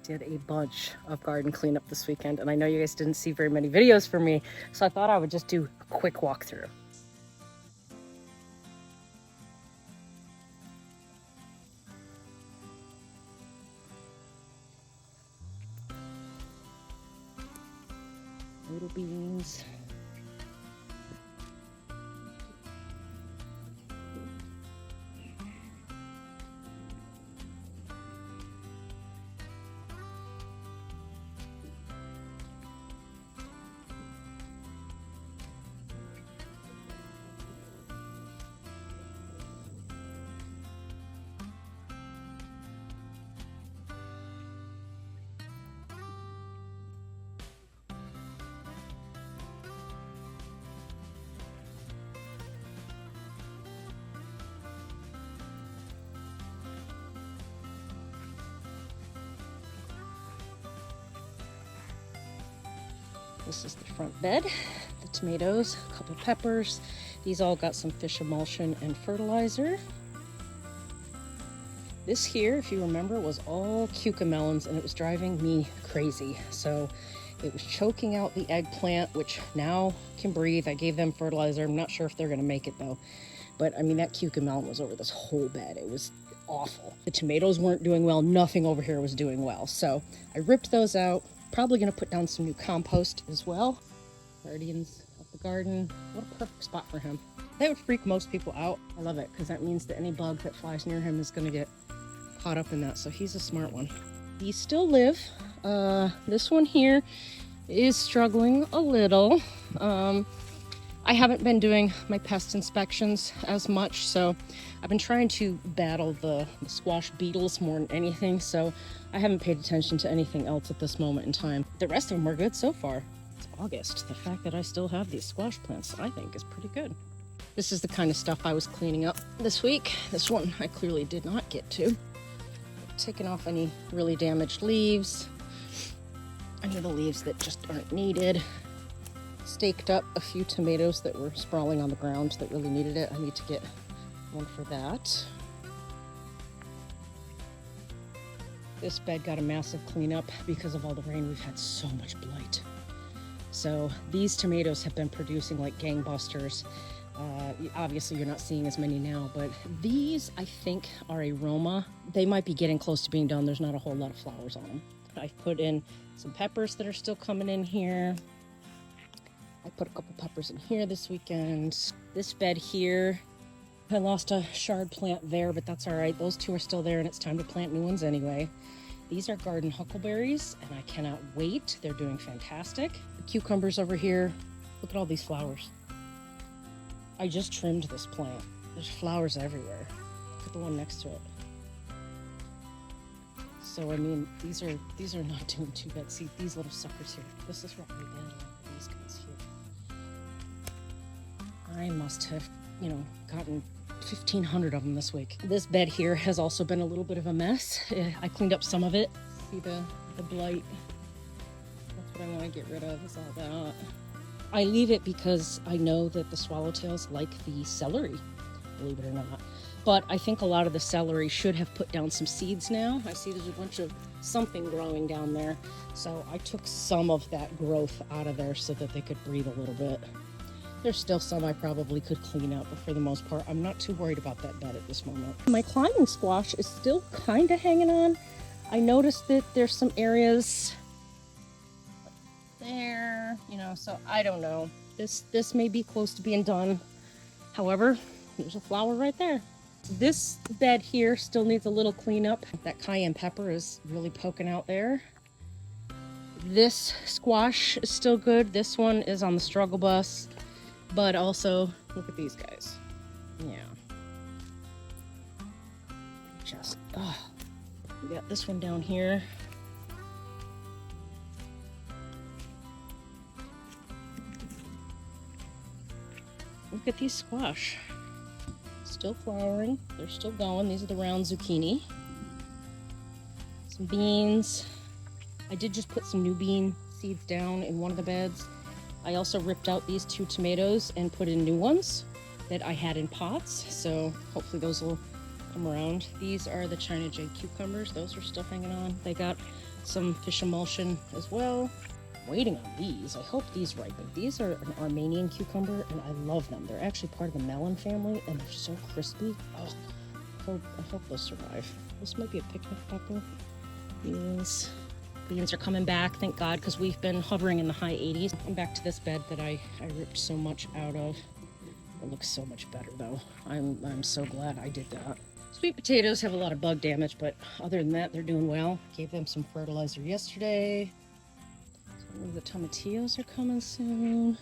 did a bunch of garden cleanup this weekend, and I know you guys didn't see very many videos from me, so I thought I would just do a quick walkthrough. Little beans. This is the front bed, the tomatoes, a couple peppers. These all got some fish emulsion and fertilizer. This here, if you remember, was all cucamelons and it was driving me crazy. So it was choking out the eggplant, which now can breathe. I gave them fertilizer. I'm not sure if they're gonna make it though. But I mean, that cucamelon was over this whole bed. It was awful. The tomatoes weren't doing well. Nothing over here was doing well. So I ripped those out. Probably gonna put down some new compost as well. Guardians of the garden. What a perfect spot for him. That would freak most people out. I love it because that means that any bug that flies near him is gonna get caught up in that. So he's a smart one. These still live. This one here is struggling a little. I haven't been doing my pest inspections as much, so I've been trying to battle the squash beetles more than anything, so I haven't paid attention to anything else at this moment in time. The rest of them are good so far. It's August. The fact that I still have these squash plants, I think, is pretty good. This is the kind of stuff I was cleaning up this week. This one I clearly did not get to. Taking off any really damaged leaves, any of the leaves that just aren't needed. Staked up a few tomatoes that were sprawling on the ground that really needed it. I need to get one for that. This bed got a massive cleanup because of all the rain. We've had so much blight. So these tomatoes have been producing like gangbusters. Obviously you're not seeing as many now, but these I think are a Roma. They might be getting close to being done. There's not a whole lot of flowers on them. I've put in some peppers that are still coming in here. I put a couple peppers in here this weekend. This bed here, I lost a shard plant there, but that's all right. Those two are still there and it's time to plant new ones anyway. These are garden huckleberries and I cannot wait. They're doing fantastic. The cucumbers over here, look at all these flowers. I just trimmed this plant. There's flowers everywhere. Look at the one next to it. So I mean, these are not doing too bad. See these little suckers here. This is what we did. These guys here. I must have, gotten 1,500 of them this week. This bed here has also been a little bit of a mess. I cleaned up some of it. See the blight. That's what I want to get rid of is all that. I leave it because I know that the swallowtails like the celery, believe it or not. But I think a lot of the celery should have put down some seeds now. I see there's a bunch of something growing down there. So I took some of that growth out of there so that they could breathe a little bit. There's still some I probably could clean up, but for the most part, I'm not too worried about that bed at this moment. My climbing squash is still kind of hanging on. I noticed that there's some areas there, so I don't know. This may be close to being done. However, there's a flower right there. This bed here still needs a little cleanup. That cayenne pepper is really poking out there. This squash is still good. This one is on the struggle bus. But also, look at these guys. Yeah. We got this one down here. Look at these squash. Still flowering. They're still going. These are the round zucchini. Some beans. I did just put some new bean seeds down in one of the beds. I also ripped out these 2 tomatoes and put in new ones that I had in pots. So hopefully those will come around. These are the China Jade cucumbers. Those are still hanging on. They got some fish emulsion as well. Waiting on these. I hope these ripen. These are an Armenian cucumber, and I love them. They're actually part of the melon family, and they're so crispy. Oh, I hope they'll survive. This might be a picnic pepper. Beans. Beans are coming back, thank God, because we've been hovering in the high 80s. I'm back to this bed that I ripped so much out of. It looks so much better, though. I'm so glad I did that. Sweet potatoes have a lot of bug damage, but other than that, they're doing well. Gave them some fertilizer yesterday. The tomatillos are coming soon.